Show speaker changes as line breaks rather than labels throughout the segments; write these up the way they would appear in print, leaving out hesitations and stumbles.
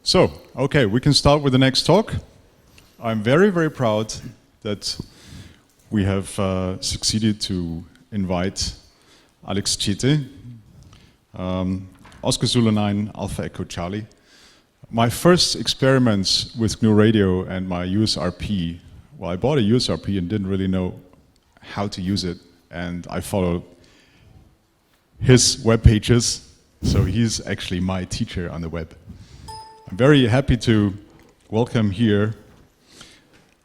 So, okay, we can start with the next talk. I'm very, very proud that we have succeeded to invite Alex Csete, Oscar Zulu 9 Alpha Echo Charlie. My first experiments with GNU Radio and my USRP, well, I bought a USRP and didn't really know how to use it, and I followed his web pages, so he's actually my teacher on the web. I'm very happy to welcome here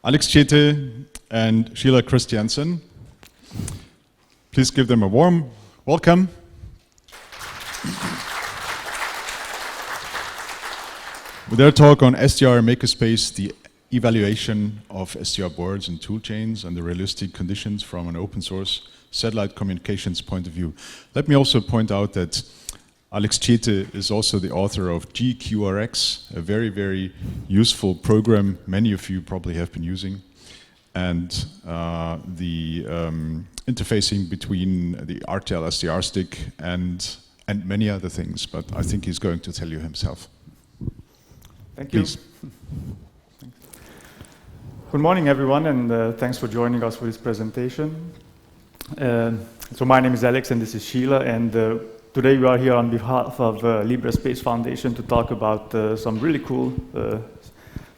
Alex Csete and Sheila Christiansen. Please give them a warm welcome. With their talk on SDR Makerspace, the evaluation of SDR boards and toolchains and the realistic conditions from an open source satellite communications point of view. Let me also point out that Alex Csete is also the author of GQRX, a very, very useful program many of you probably have been using, and the interfacing between the RTL SDR stick and many other things, but I think he's going to tell you himself.
Thank you.
Please.
Good morning, everyone, and thanks for joining us for this presentation. So my name is Alex, and this is Sheila, and today we are here on behalf of LibreSpace Foundation to talk about some really cool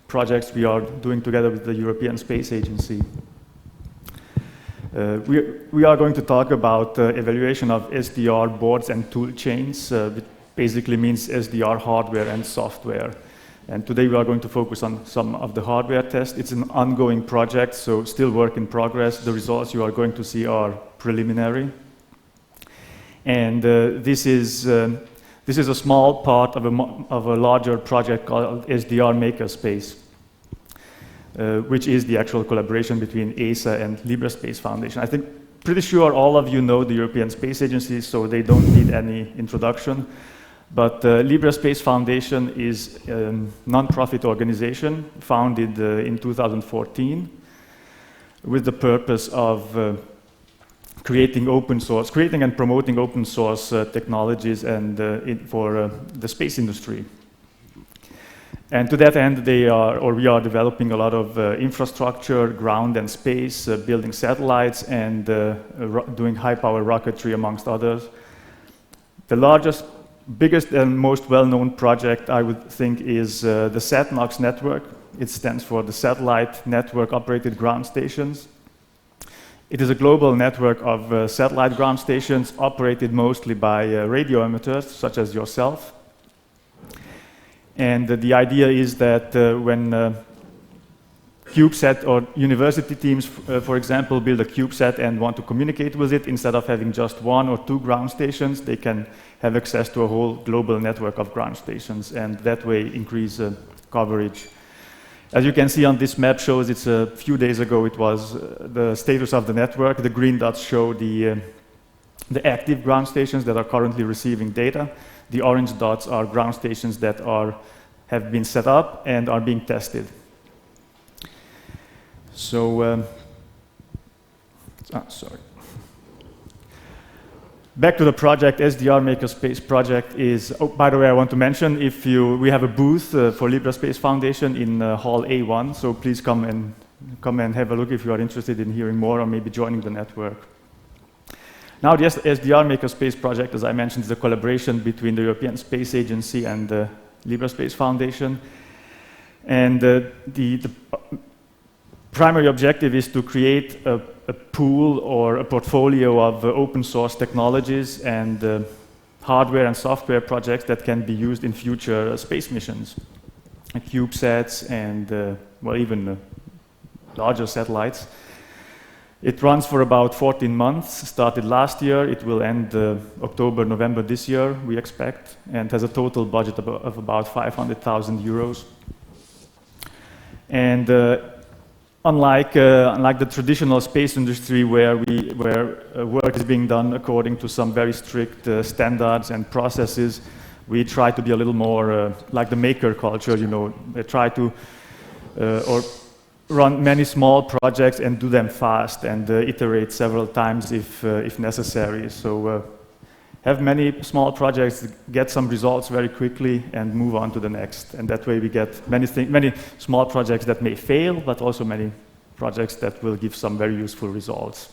projects we are doing together with the European Space Agency. We are going to talk about evaluation of SDR boards and toolchains, which basically means SDR hardware and software. And today we are going to focus on some of the hardware tests. It's an ongoing project, so still work in progress. The results you are going to see are preliminary. And this is a small part of a larger project called SDR Makerspace, which is the actual collaboration between ESA and LibreSpace Foundation. I think pretty sure all of you know the European Space Agency, so they don't need any introduction. But LibreSpace Foundation is a non-profit organization founded in 2014 with the purpose of creating and promoting open source technologies and for the space industry. And to that end, we are developing a lot of infrastructure, ground and space, building satellites, and doing high-power rocketry, amongst others. The biggest and most well-known project, I would think, is the SatNOX network. It stands for the Satellite Network Operated Ground Stations. It is a global network of satellite ground stations operated mostly by radio amateurs, such as yourself. And the idea is that when CubeSat or university teams, for example, build a CubeSat and want to communicate with it, instead of having just one or two ground stations, they can have access to a whole global network of ground stations, and that way increase coverage. As you can see on this map shows, it's a few days ago, it was the status of the network. The green dots show the active ground stations that are currently receiving data. The orange dots are ground stations that have been set up and are being tested. So, sorry. Back to the project, SDR Makerspace project is, by the way, I want to mention, we have a booth for LibreSpace Foundation in Hall A1, so please come and have a look if you are interested in hearing more or maybe joining the network. Now, the SDR Makerspace project, as I mentioned, is a collaboration between the European Space Agency and the LibreSpace Foundation. And the primary objective is to create a pool or a portfolio of open source technologies and hardware and software projects that can be used in future space missions, CubeSats and well, even larger satellites. It runs for about 14 months, started last year. It will end October, November this year, we expect, and has a total budget of about 500,000 euros. And unlike the traditional space industry where work is being done according to some very strict standards and processes, we try to be a little more like the maker culture, you know. They try to run many small projects and do them fast and iterate several times if necessary. So have many small projects, get some results very quickly, and move on to the next. And that way we get many small projects that may fail, but also many projects that will give some very useful results.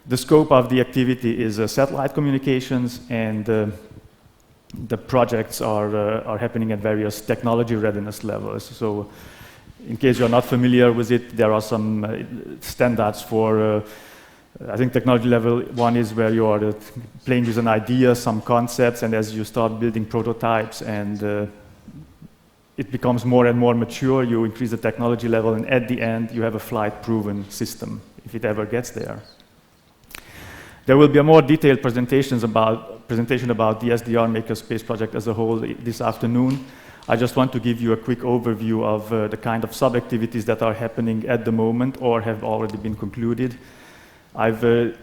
The scope of the activity is satellite communications, and the projects are happening at various technology readiness levels. So in case you're not familiar with it, there are some standards for I think technology level 1 is where you are playing with an idea, some concepts, and as you start building prototypes and it becomes more and more mature, you increase the technology level, and at the end you have a flight-proven system, if it ever gets there. There will be a more detailed presentation about the SDR Makerspace project as a whole this afternoon. I just want to give you a quick overview of the kind of sub-activities that are happening at the moment or have already been concluded. I've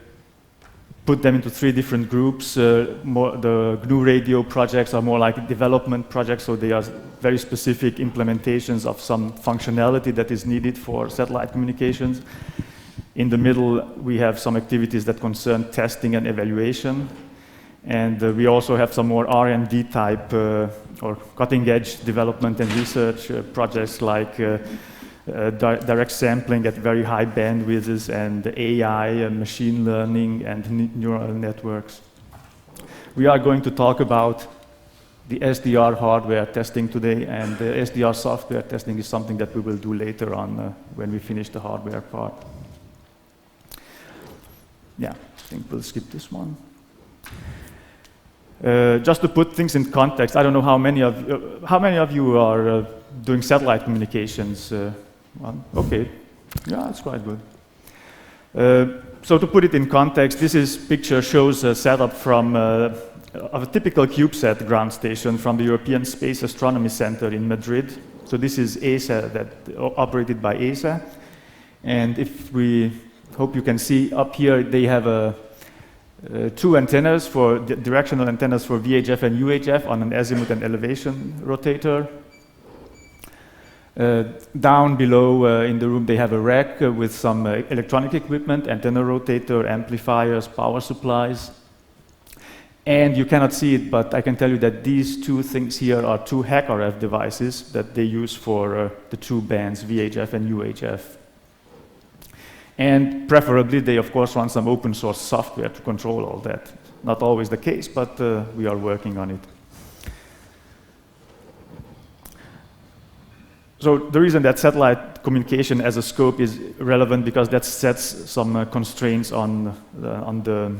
put them into 3 different groups. The GNU radio projects are more like development projects, so they are very specific implementations of some functionality that is needed for satellite communications. In the middle, we have some activities that concern testing and evaluation. And we also have some more R&D type or cutting-edge development and research projects like direct sampling at very high bandwidths and AI and machine learning and neural networks. We are going to talk about the SDR hardware testing today, and the SDR software testing is something that we will do later on when we finish the hardware part. Yeah, I think we'll skip this one. Just to put things in context, I don't know how many of you are doing satellite communications. Okay, yeah, that's quite good. So to put it in context, this picture shows a setup from of a typical CubeSat ground station from the European Space Astronomy Center in Madrid. So this is ESA, operated by ESA. And if we hope you can see up here, they have 2 antennas directional antennas for VHF and UHF on an azimuth and elevation rotator. Down below in the room, they have a rack with some electronic equipment, antenna rotator, amplifiers, power supplies. And you cannot see it, but I can tell you that these 2 things here are 2 HackRF devices that they use for the 2 bands, VHF and UHF. And preferably, they of course run some open source software to control all that. Not always the case, but we are working on it. So the reason that satellite communication as a scope is relevant, because that sets some constraints on the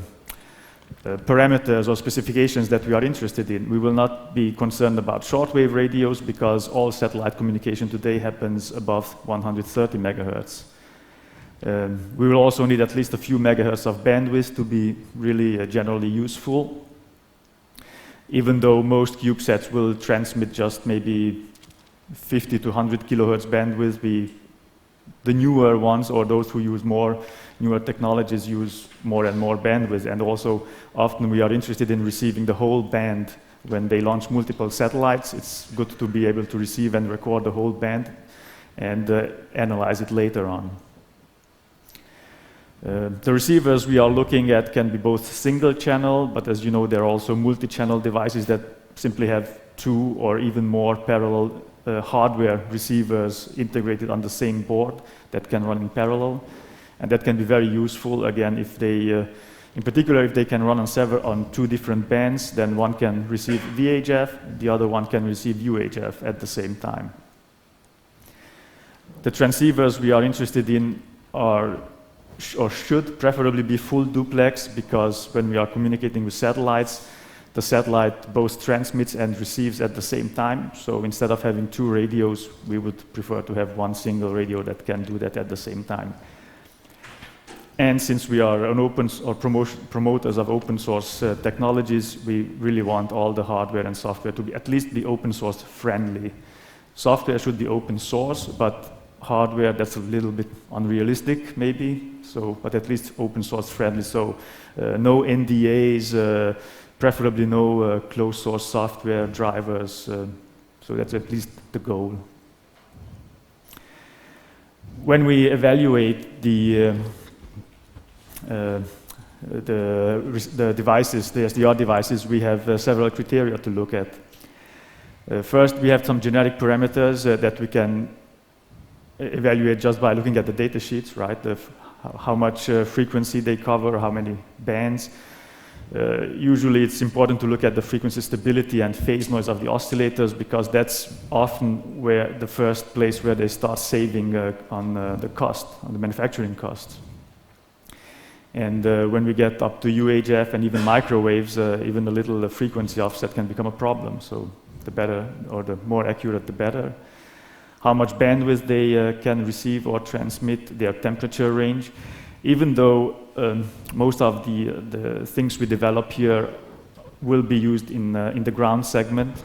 parameters or specifications that we are interested in. We will not be concerned about shortwave radios because all satellite communication today happens above 130 megahertz. We will also need at least a few megahertz of bandwidth to be really generally useful, even though most CubeSats will transmit just maybe 50 to 100 kilohertz bandwidth. The newer ones, or those who use newer technologies, use more and more bandwidth, and also often we are interested in receiving the whole band. When they launch multiple satellites, it's good to be able to receive and record the whole band and analyze it later on. The receivers we are looking at can be both single channel, but as you know, there are also multi-channel devices that simply have 2 or even more parallel hardware receivers integrated on the same board that can run in parallel. And that can be very useful, again, if they, in particular, if they can run on 2 different bands, then one can receive VHF, the other one can receive UHF at the same time. The transceivers we are interested in are or should preferably be full duplex, because when we are communicating with satellites, the satellite both transmits and receives at the same time. So instead of having 2 radios, we would prefer to have 1 single radio that can do that at the same time. And since we are promoters of open source technologies, we really want all the hardware and software to be at least be open source friendly. Software should be open source, but hardware, that's a little bit unrealistic maybe. So, but at least open source friendly. So no NDAs, preferably no closed source software drivers. So that's at least the goal. When we evaluate the the devices, the SDR devices, we have several criteria to look at. First, we have some generic parameters that we can evaluate just by looking at the data sheets, right? How much frequency they cover, how many bands. Usually it's important to look at the frequency stability and phase noise of the oscillators, because that's often where the first place where they start saving on the cost, on the manufacturing costs. And when we get up to UHF and even microwaves, even a little frequency offset can become a problem. So the better, or the more accurate, the better. How much bandwidth they can receive or transmit, their temperature range. Even though most of the things we develop here will be used in the ground segment,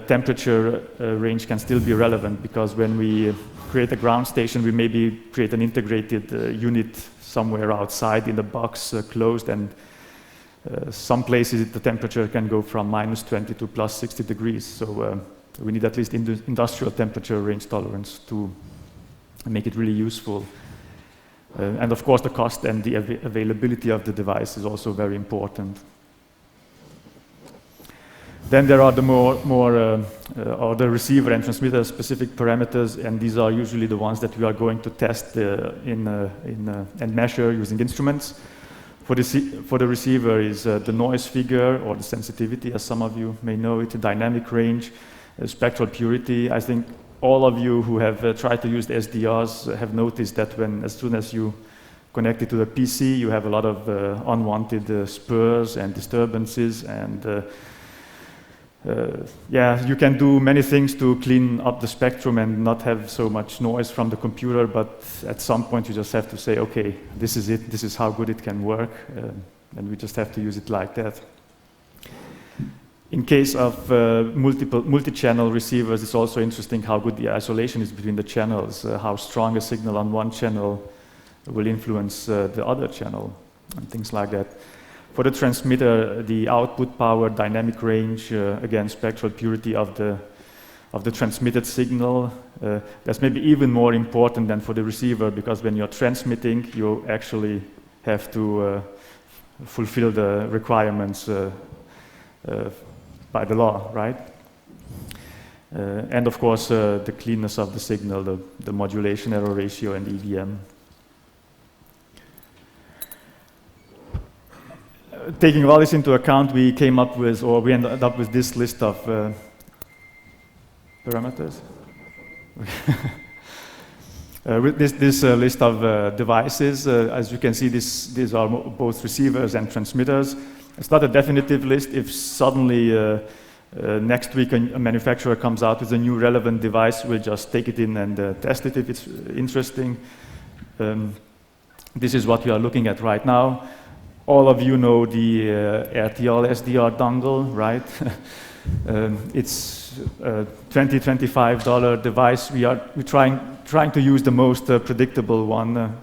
temperature range can still be relevant, because when we create a ground station, we maybe create an integrated unit somewhere outside in the box, closed, and some places the temperature can go from -20 to +60 degrees. So we need at least industrial temperature range tolerance to make it really useful. And of course, the cost and the availability of the device is also very important. Then there are the or the receiver and transmitter specific parameters, and these are usually the ones that we are going to test and measure using instruments. For the receiver is the noise figure, or the sensitivity, as some of you may know it, dynamic range, spectral purity. I think all of you who have tried to use the SDRs have noticed that as soon as you connect it to the PC, you have a lot of unwanted spurs and disturbances, and yeah, you can do many things to clean up the spectrum and not have so much noise from the computer, but at some point you just have to say, okay, this is it, this is how good it can work, and we just have to use it like that. In case of multi-channel receivers, it's also interesting how good the isolation is between the channels, how strong a signal on one channel will influence the other channel, and things like that. For the transmitter, the output power, dynamic range, again, spectral purity of the transmitted signal. That's maybe even more important than for the receiver, because when you're transmitting, you actually have to fulfill the requirements by the law, right? And of course, the cleanness of the signal, the modulation error ratio, and EVM. Taking all this into account, we came up with, or we ended up with this list of parameters. With this list of devices, as you can see, these are both receivers and transmitters. It's not a definitive list. If suddenly next week a manufacturer comes out with a new relevant device, we'll just take it in and test it if it's interesting. This is what we are looking at right now. All of you know the RTL SDR dongle, right? It's a $20–25 device. We're trying to use the most predictable one,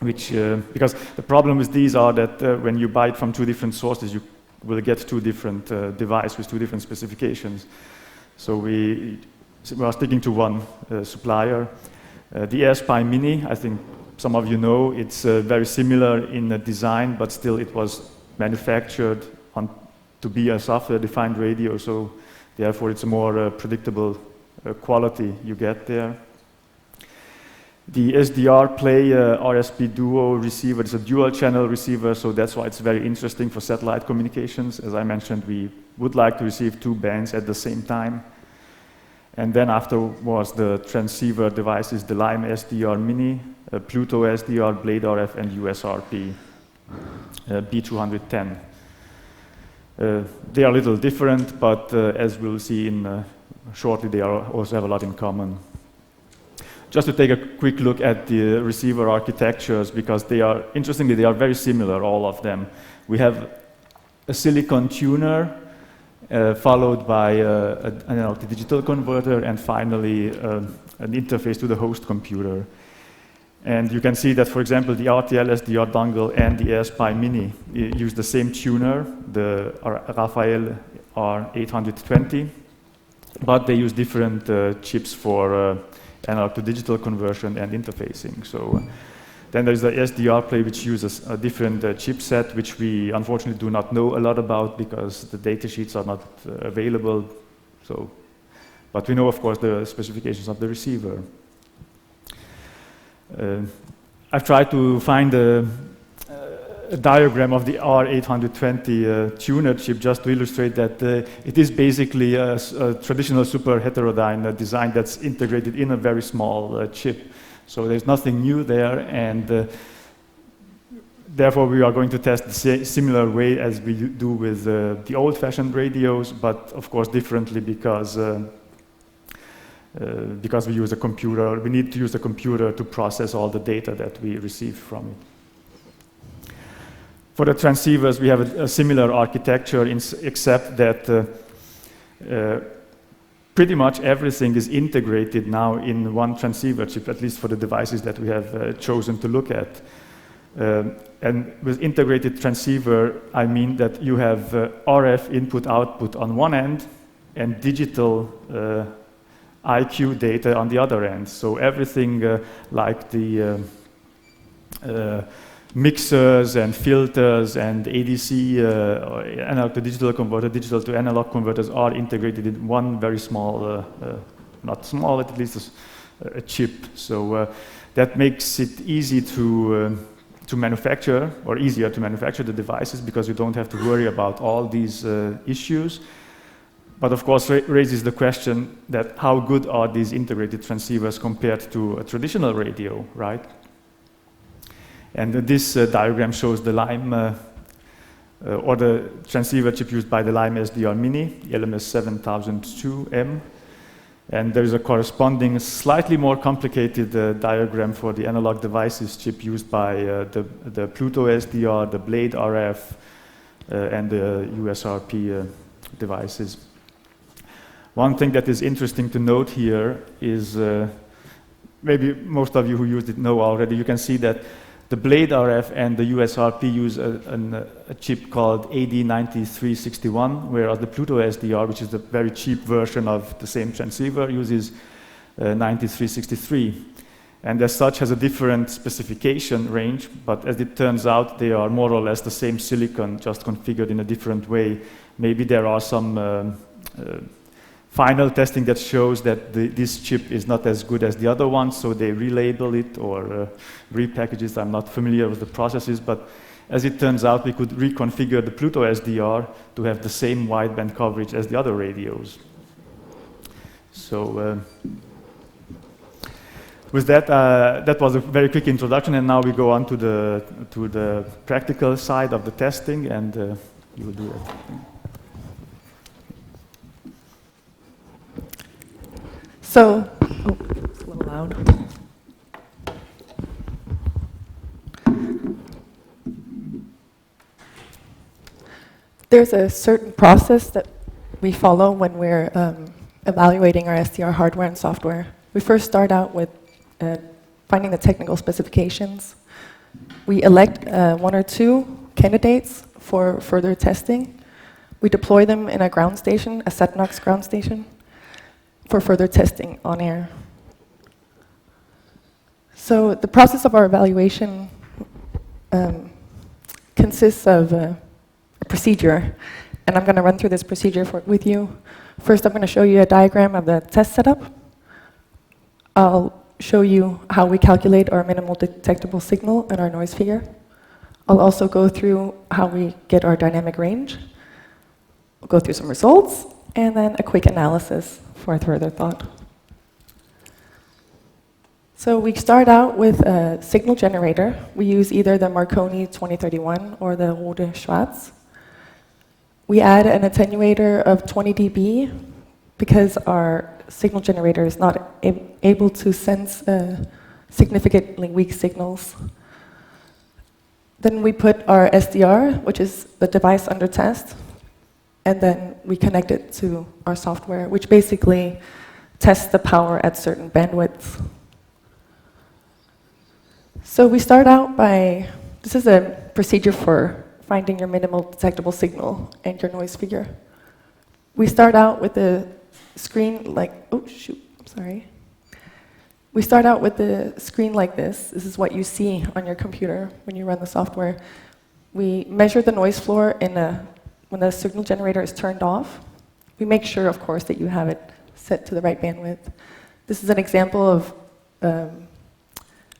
because the problem with these are that when you buy it from two different sources, you will get two different devices with two different specifications. So we are sticking to one supplier. The AirSpy Mini, I think some of you know, it's very similar in the design, but still it was manufactured to be a software-defined radio, so therefore it's a more predictable quality you get there. The SDR Play RSP Duo receiver is a dual-channel receiver, so that's why it's very interesting for satellite communications. As I mentioned, we would like to receive two bands at the same time. And then afterwards, the transceiver devices, the Lime SDR Mini, Pluto SDR, Blade RF, and USRP B210. They are a little different, but as we'll see shortly, they also have a lot in common. Just to take a quick look at the receiver architectures, because interestingly, they are very similar, all of them. We have a silicon tuner, followed by an analog-to-digital converter, and finally an interface to the host computer. And you can see that, for example, the RTL SDR dongle and the AirSpy Mini use the same tuner, the Rafael R820, but they use different chips for analog-to-digital conversion and interfacing. So Then there's the SDR play, which uses a different chipset, which we unfortunately do not know a lot about because the data sheets are not available. So, but we know, of course, the specifications of the receiver. I've tried to find a diagram of the R820 tuner chip just to illustrate that it is basically a traditional super heterodyne design that's integrated in a very small chip. So there's nothing new there, and therefore we are going to test the similar way as we do with the old-fashioned radios, but of course differently because we use a computer. We need to use a computer to process all the data that we receive from it. For the transceivers, we have a similar architecture, except that pretty much everything is integrated now in one transceiver chip, at least for the devices that we have chosen to look at. And with integrated transceiver, I mean that you have RF input-output on one end and digital IQ data on the other end. So everything like the mixers and filters and ADC, analog to digital converter, digital to analog converters are integrated in one very small, not small, at least a chip. So that makes it easy to manufacture, or easier to manufacture the devices because you don't have to worry about all these issues. But of course raises the question that how good are these integrated transceivers compared to a traditional radio, right? And this diagram shows the Lime, or the transceiver chip used by the Lime SDR Mini, LMS7002M. And there is a corresponding, slightly more complicated diagram for the analog devices chip used by the Pluto SDR, the Blade RF, and the USRP devices. One thing that is interesting to note here is, maybe most of you who used it know already, you can see that the Blade RF and the USRP use a chip called AD9361, whereas the Pluto SDR, which is the very cheap version of the same transceiver, uses 9363. And as such has a different specification range, but as it turns out, they are more or less the same silicon, just configured in a different way. Maybe there are some final testing that shows that this chip is not as good as the other one, so they relabel it or repackage it. I'm not familiar with the processes, but as it turns out, we could reconfigure the Pluto SDR to have the same wideband coverage as the other radios. So with that, that was a very quick introduction, and now we go on to the practical side of the testing, and you will do that.
So, oh, it's a little loud. There's a certain process that we follow when we're evaluating our SDR hardware and software. We first start out with finding the technical specifications. We elect one or two candidates for further testing. We deploy them in a ground station, a SetNox ground station, for further testing on air. So the process of our evaluation consists of a procedure, and I'm going to run through this procedure with you. First, I'm going to show you a diagram of the test setup. I'll show you how we calculate our minimal detectable signal and our noise figure. I'll also go through how we get our dynamic range. We'll go through some results, and then a quick analysis for further thought. So we start out with a signal generator. We use either the Marconi 2031 or the Rode Schwarz. We add an attenuator of 20 dB because our signal generator is not able to sense significantly weak signals. Then we put our SDR, which is the device under test, and then we connect it to our software, which basically tests the power at certain bandwidths. So we start out by, this is a procedure for finding your minimal detectable signal and your noise figure. We start out with a screen like, oh shoot, I'm sorry. We start out with the screen like this. This is what you see on your computer when you run the software. We measure the noise floor when the signal generator is turned off. We make sure, of course, that you have it set to the right bandwidth. This is an example of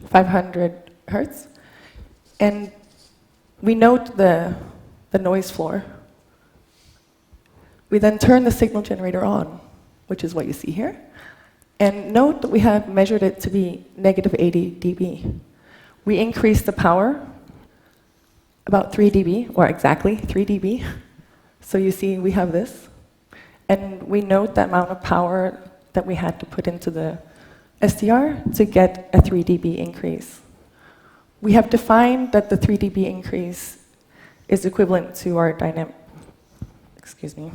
500 hertz. And we note the noise floor. We then turn the signal generator on, which is what you see here. And note that we have measured it to be negative 80 dB. We increase the power about 3 dB, or exactly 3 dB. So you see we have this. And we note the amount of power that we had to put into the SDR to get a 3 dB increase. We have defined that the 3 dB increase is equivalent to our dynamic, excuse me.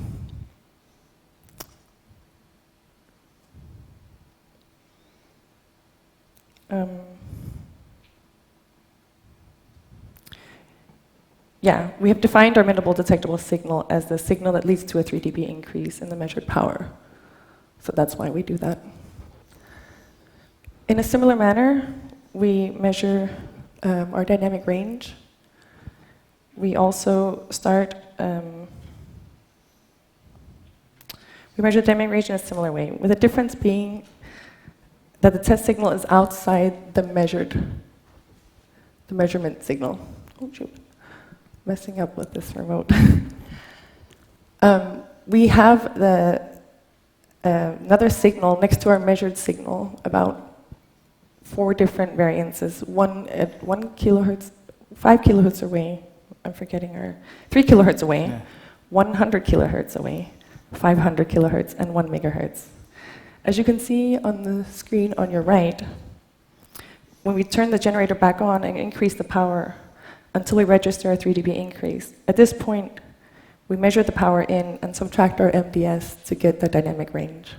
Yeah, we have defined our minimal detectable signal as the signal that leads to a 3 dB increase in the measured power. So that's why we do that. In a similar manner, we measure our dynamic range. We also start, we measure dynamic range in a similar way, with the difference being that the test signal is outside the measurement signal. Oh, shoot. Messing up with this remote. We have another signal next to our measured signal, about 4 different variances. One at 1 kilohertz, 5 kilohertz away, I'm forgetting her, 3 kilohertz away, yeah. 100 kilohertz away, 500 kilohertz, and 1 megahertz. As you can see on the screen on your right, when we turn the generator back on and increase the power until we register a 3 dB increase, at this point, we measure the power in and subtract our MDS to get the dynamic range.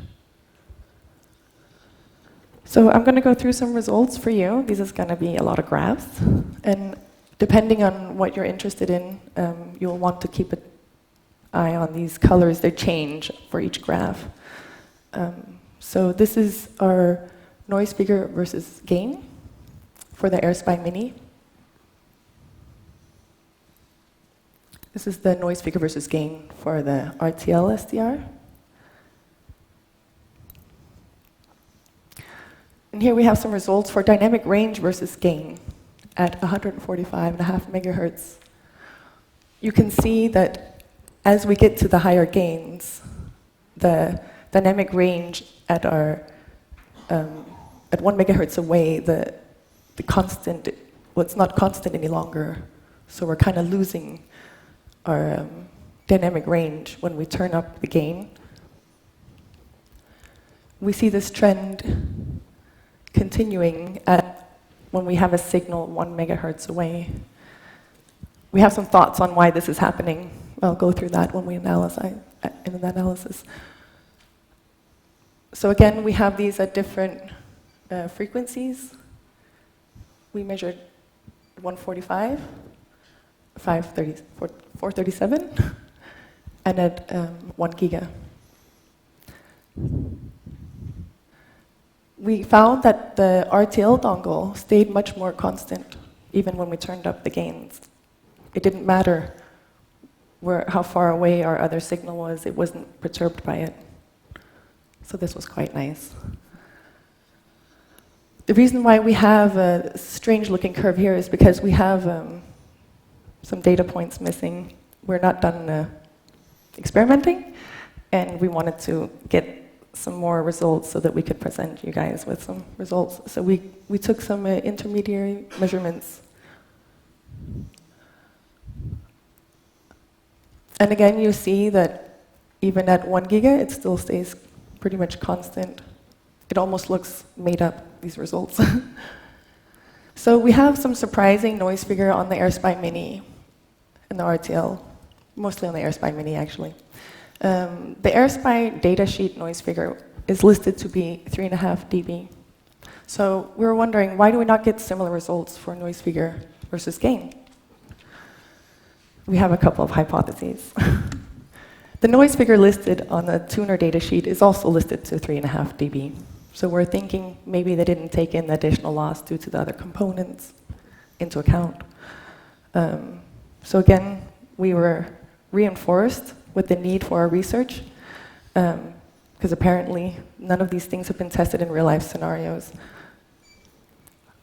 So I'm going to go through some results for you. This is going to be a lot of graphs. And depending on what you're interested in, you'll want to keep an eye on these colors. They change for each graph. So this is our noise figure versus gain for the AirSpy Mini. This is the noise figure versus gain for the RTL SDR. And here we have some results for dynamic range versus gain at 145.5 megahertz. You can see that as we get to the higher gains, the dynamic range at our at 1 megahertz away, the constant, well, it's not constant any longer. So we're kind of losing our dynamic range when we turn up the gain. We see this trend continuing when we have a signal 1 megahertz away. We have some thoughts on why this is happening. I'll go through that when we analyze in the analysis. So again, we have these at different frequencies. We measured 145, 437, and at 1 giga. We found that the RTL dongle stayed much more constant, even when we turned up the gains. It didn't matter how far away our other signal was, it wasn't perturbed by it. So this was quite nice. The reason why we have a strange looking curve here is because we have some data points missing. We're not done experimenting, and we wanted to get some more results so that we could present you guys with some results. So we took some intermediary measurements. And again, you see that even at 1 giga, it still stays pretty much constant. It almost looks made up, these results. So we have some surprising noise figure on the AirSpy Mini and the RTL, mostly on the AirSpy Mini, actually. The AirSpy datasheet noise figure is listed to be 3.5 dB. So we were wondering, why do we not get similar results for noise figure versus gain? We have a couple of hypotheses. The noise figure listed on the tuner datasheet is also listed to 3.5 dB. So we're thinking maybe they didn't take in the additional loss due to the other components into account. So again, we were reinforced with the need for our research, because apparently none of these things have been tested in real-life scenarios.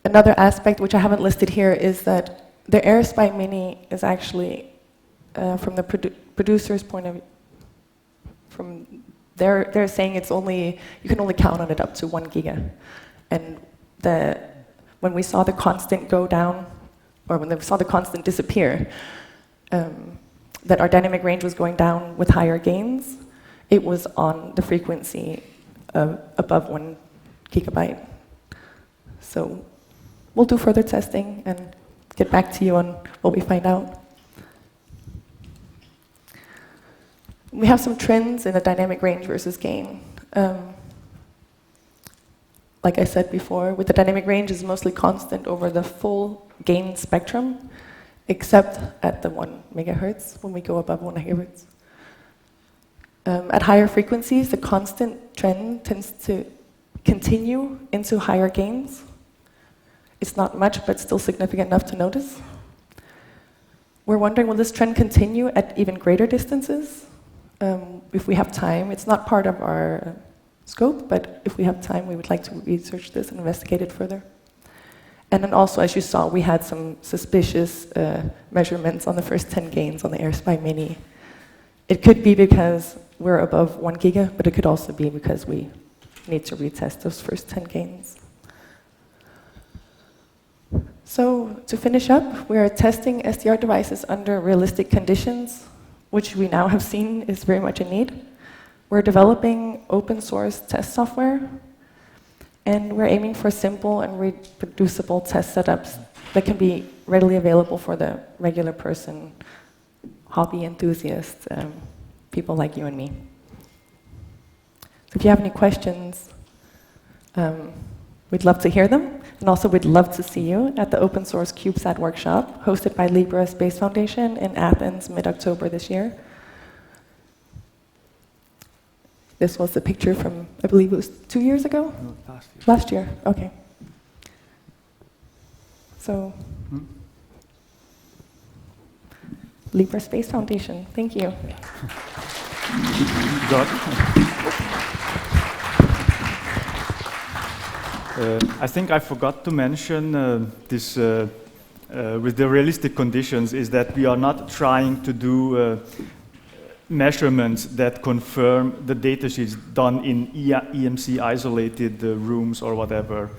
Another aspect, which I haven't listed here, is that the AirSpy Mini is actually, from the producer's point of view, they're saying it's only, you can only count on it up to 1 giga. And when we saw the constant go down, or when we saw the constant disappear, that our dynamic range was going down with higher gains, it was on the frequency of above 1 gigabyte. So we'll do further testing and get back to you on what we find out. We have some trends in the dynamic range versus gain. Like I said before, with the dynamic range is mostly constant over the full gain spectrum, except at the 1 megahertz, when we go above 1 gigahertz. At higher frequencies, the constant trend tends to continue into higher gains. It's not much, but still significant enough to notice. We're wondering, will this trend continue at even greater distances? If we have time, it's not part of our scope, but if we have time, we would like to research this and investigate it further. And then also, as you saw, we had some suspicious measurements on the first 10 gains on the AirSpy Mini. It could be because we're above 1 giga, but it could also be because we need to retest those first 10 gains. So to finish up, we are testing SDR devices under realistic conditions, which we now have seen is very much in need. We're developing open source test software, and we're aiming for simple and reproducible test setups that can be readily available for the regular person, hobby enthusiasts, people like you and me. So if you have any questions, we'd love to hear them. And also we'd love to see you at the open source CubeSat workshop hosted by Libra Space Foundation in Athens mid-October this year. This was the picture from, I believe it was 2 years ago?
No, last year.
Last year, okay. So, Libra Space Foundation, thank you.
I think I forgot to mention this with the realistic conditions is that we are not trying to do measurements that confirm the datasheets done in EMC isolated rooms or whatever.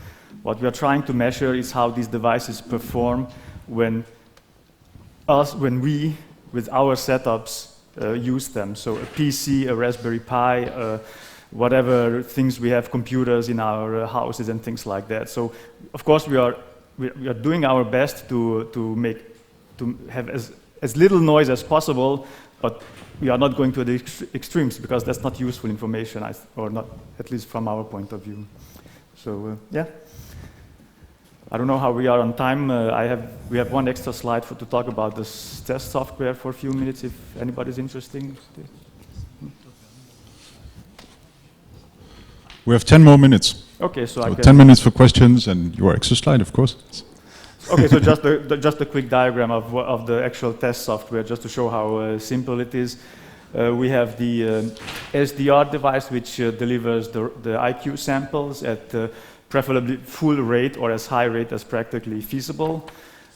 What we are trying to measure is how these devices perform when we, with our setups, use them. So a PC, a Raspberry Pi, whatever things we have, computers in our houses and things like that. So, of course, we are doing our best to have as little noise as possible, but we are not going to the extremes because that's not useful information, or not, at least from our point of view. So, yeah. I don't know how we are on time. We have one extra slide to talk about this test software for a few minutes, if anybody's interested.
We have 10 more minutes.
Okay, so I can
10 minutes for questions and your extra slide, of course.
Okay, so just a quick diagram of the actual test software, just to show how simple it is. We have the SDR device, which delivers the IQ samples at preferably full rate or as high rate as practically feasible.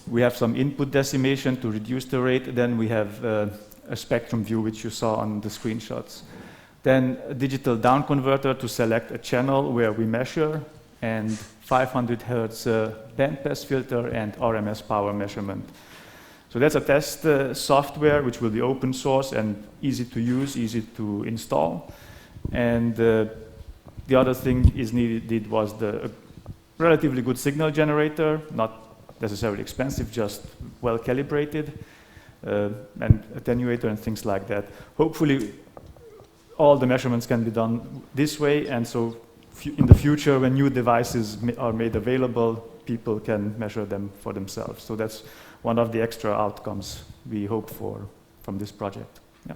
We have some input decimation to reduce the rate. Then we have a spectrum view, which you saw on the screenshots. Then a digital down converter to select a channel where we measure, and 500 hertz bandpass filter and RMS power measurement. So that's a test software which will be open source and easy to use, easy to install. And the other thing is needed was the relatively good signal generator, not necessarily expensive, just well calibrated, and attenuator and things like that. Hopefully, all the measurements can be done this way, and so in the future, when new devices are made available, people can measure them for themselves. So that's one of the extra outcomes we hope for from this project. Yeah.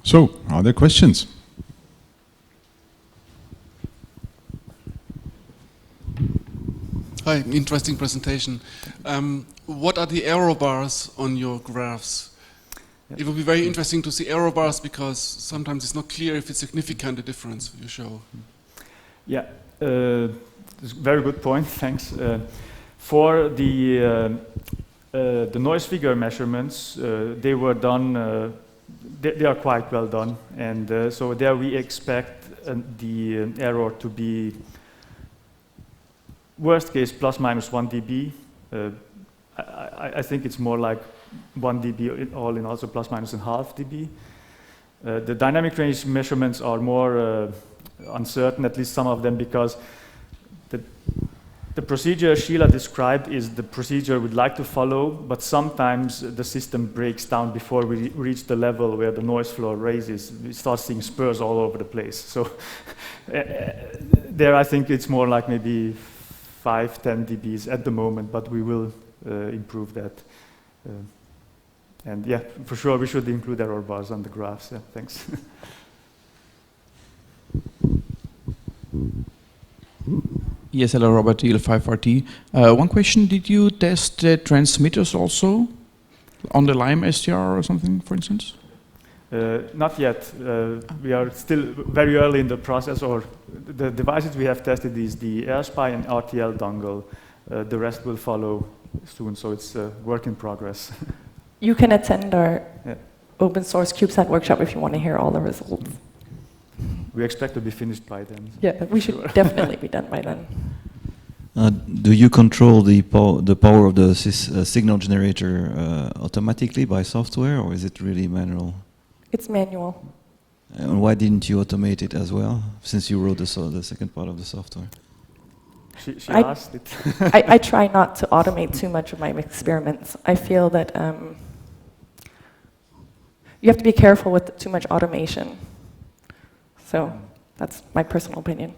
So, are there questions?
Hi, interesting presentation. What are the error bars on your graphs? It would be very interesting to see error bars because sometimes it's not clear if it's significant, the difference you show.
Yeah, it's a very good point, thanks. For the noise figure measurements, they were done, they are quite well done, and so there we expect the error to be worst case plus minus 1 dB. I think it's more like 1 dB all in all, so plus minus a half dB. The dynamic range measurements are more uncertain, at least some of them, because the procedure Sheila described is the procedure we'd like to follow, but sometimes the system breaks down before we reach the level where the noise floor raises. We start seeing spurs all over the place. So there I think it's more like maybe 5-10 dBs at the moment, but we will improve that. And yeah, for sure we should include error bars on the graphs. Yeah, thanks.
Yes, hello, Robert, EL5RT. One question, did you test transmitters also on the Lime SDR or something, for instance?
Not yet. We are still very early in the process, or the devices we have tested is the AirSpy and RTL dongle. The rest will follow soon, so it's a work in progress.
You can attend our open source CubeSat workshop if you want to hear all the results.
We expect to be finished by then.
Yeah, we should definitely be done by then.
Do you control the power of the signal generator automatically by software, or is it really manual?
It's manual.
And why didn't you automate it as well, since you wrote the second part of the software?
She asked it.
I try not to automate too much of my experiments. I feel that you have to be careful with too much automation. So that's my personal opinion.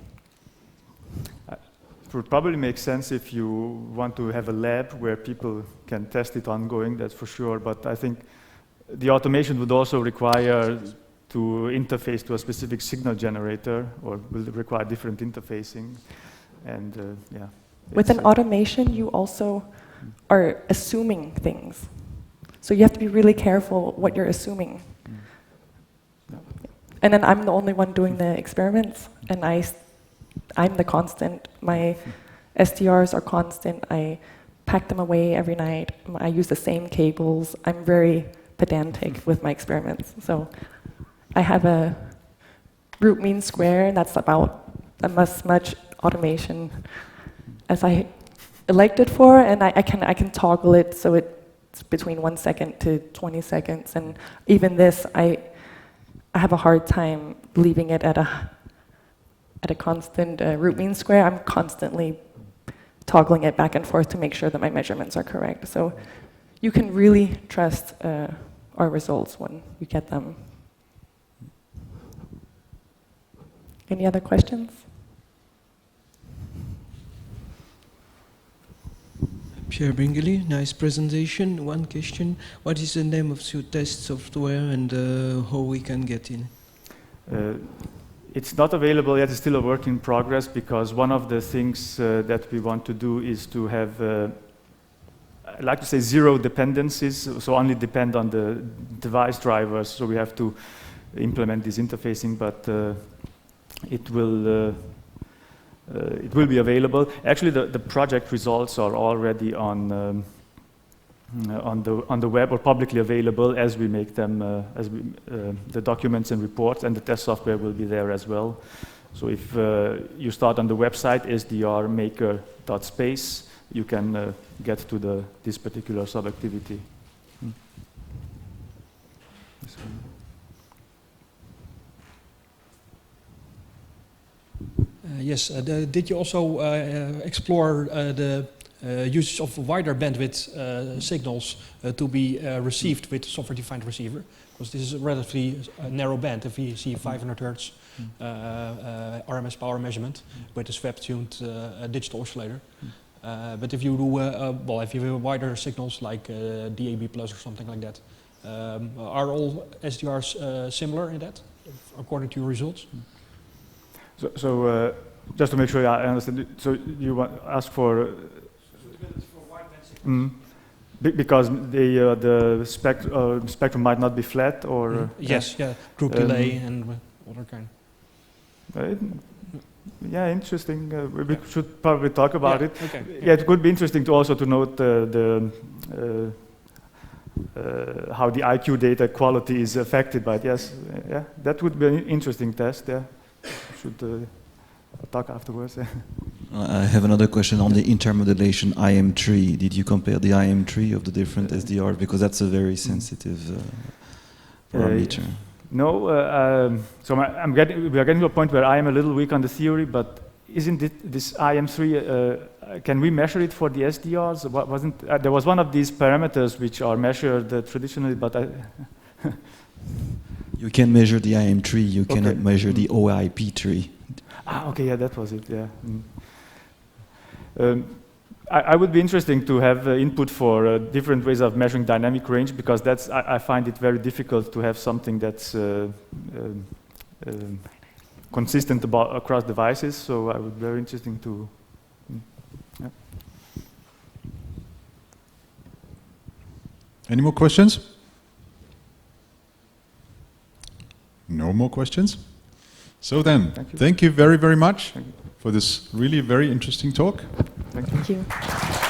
It would probably make sense if you want to have a lab where people can test it ongoing, that's for sure. But I think the automation would also require to interface to a specific signal generator, or will require different interfacing. And yeah.
With an automation, you also are assuming things. So you have to be really careful what you're assuming. And then I'm the only one doing the experiments, and I'm the constant. My SDRs are constant. I pack them away every night. I use the same cables. I'm very pedantic with my experiments. So I have a root mean square, and that's about as much automation as I elected for, and I can toggle it so it's between 1 second to 20 seconds. And even this, I have a hard time leaving it at a constant root mean square. I'm constantly toggling it back and forth to make sure that my measurements are correct. So you can really trust our results when you get them. Any other questions?
Pierre Bingley, nice presentation. One question, what is the name of your test software and how we can get in?
It's not available yet, it's still a work in progress, because one of the things that we want to do is to have, I like to say, zero dependencies, so only depend on the device drivers, so we have to implement this interfacing, but it will be available. Actually, the project results are already on the web, or publicly available as we make them, the documents and reports, and the test software will be there as well. So if you start on the website SDR Makerspace, you can get to this particular subactivity.
Yes, did you also explore the usage of wider bandwidth signals to be received with software-defined receiver? Because this is a relatively narrow band. If you see 500 Hertz RMS power measurement with a swap-tuned digital oscillator, but if you do if you have wider signals like DAB plus or something like that, are all SDRs similar in that, according to your results?
So just to make sure I understand, so you ask for... because the spectrum might not be flat, or...
Yes, yeah, group delay and other kind.
Yeah, interesting. We should probably talk about it.
Okay.
Yeah, it could be interesting to also to note how the IQ data quality is affected by it. Yes, yeah, that would be an interesting test. Yeah, should talk afterwards.
I have another question on the intermodulation IM3. Did you compare the IM3 of the different SDRs? Because that's a very sensitive parameter.
No, so we are getting to a point where I am a little weak on the theory, but isn't it this IM3, can we measure it for the SDRs? There was one of these parameters which are measured traditionally, but
you can measure the IM3, you cannot measure the OIP3.
Ah, okay, yeah, that was it, yeah. I would be interesting to have input for different ways of measuring dynamic range, because that's, I find it very difficult to have something that's consistent across devices, so I would be very interesting to... yeah.
Any more questions? No more questions? So then, thank you very, very much for this really very interesting talk.
Thank you.
Thank you.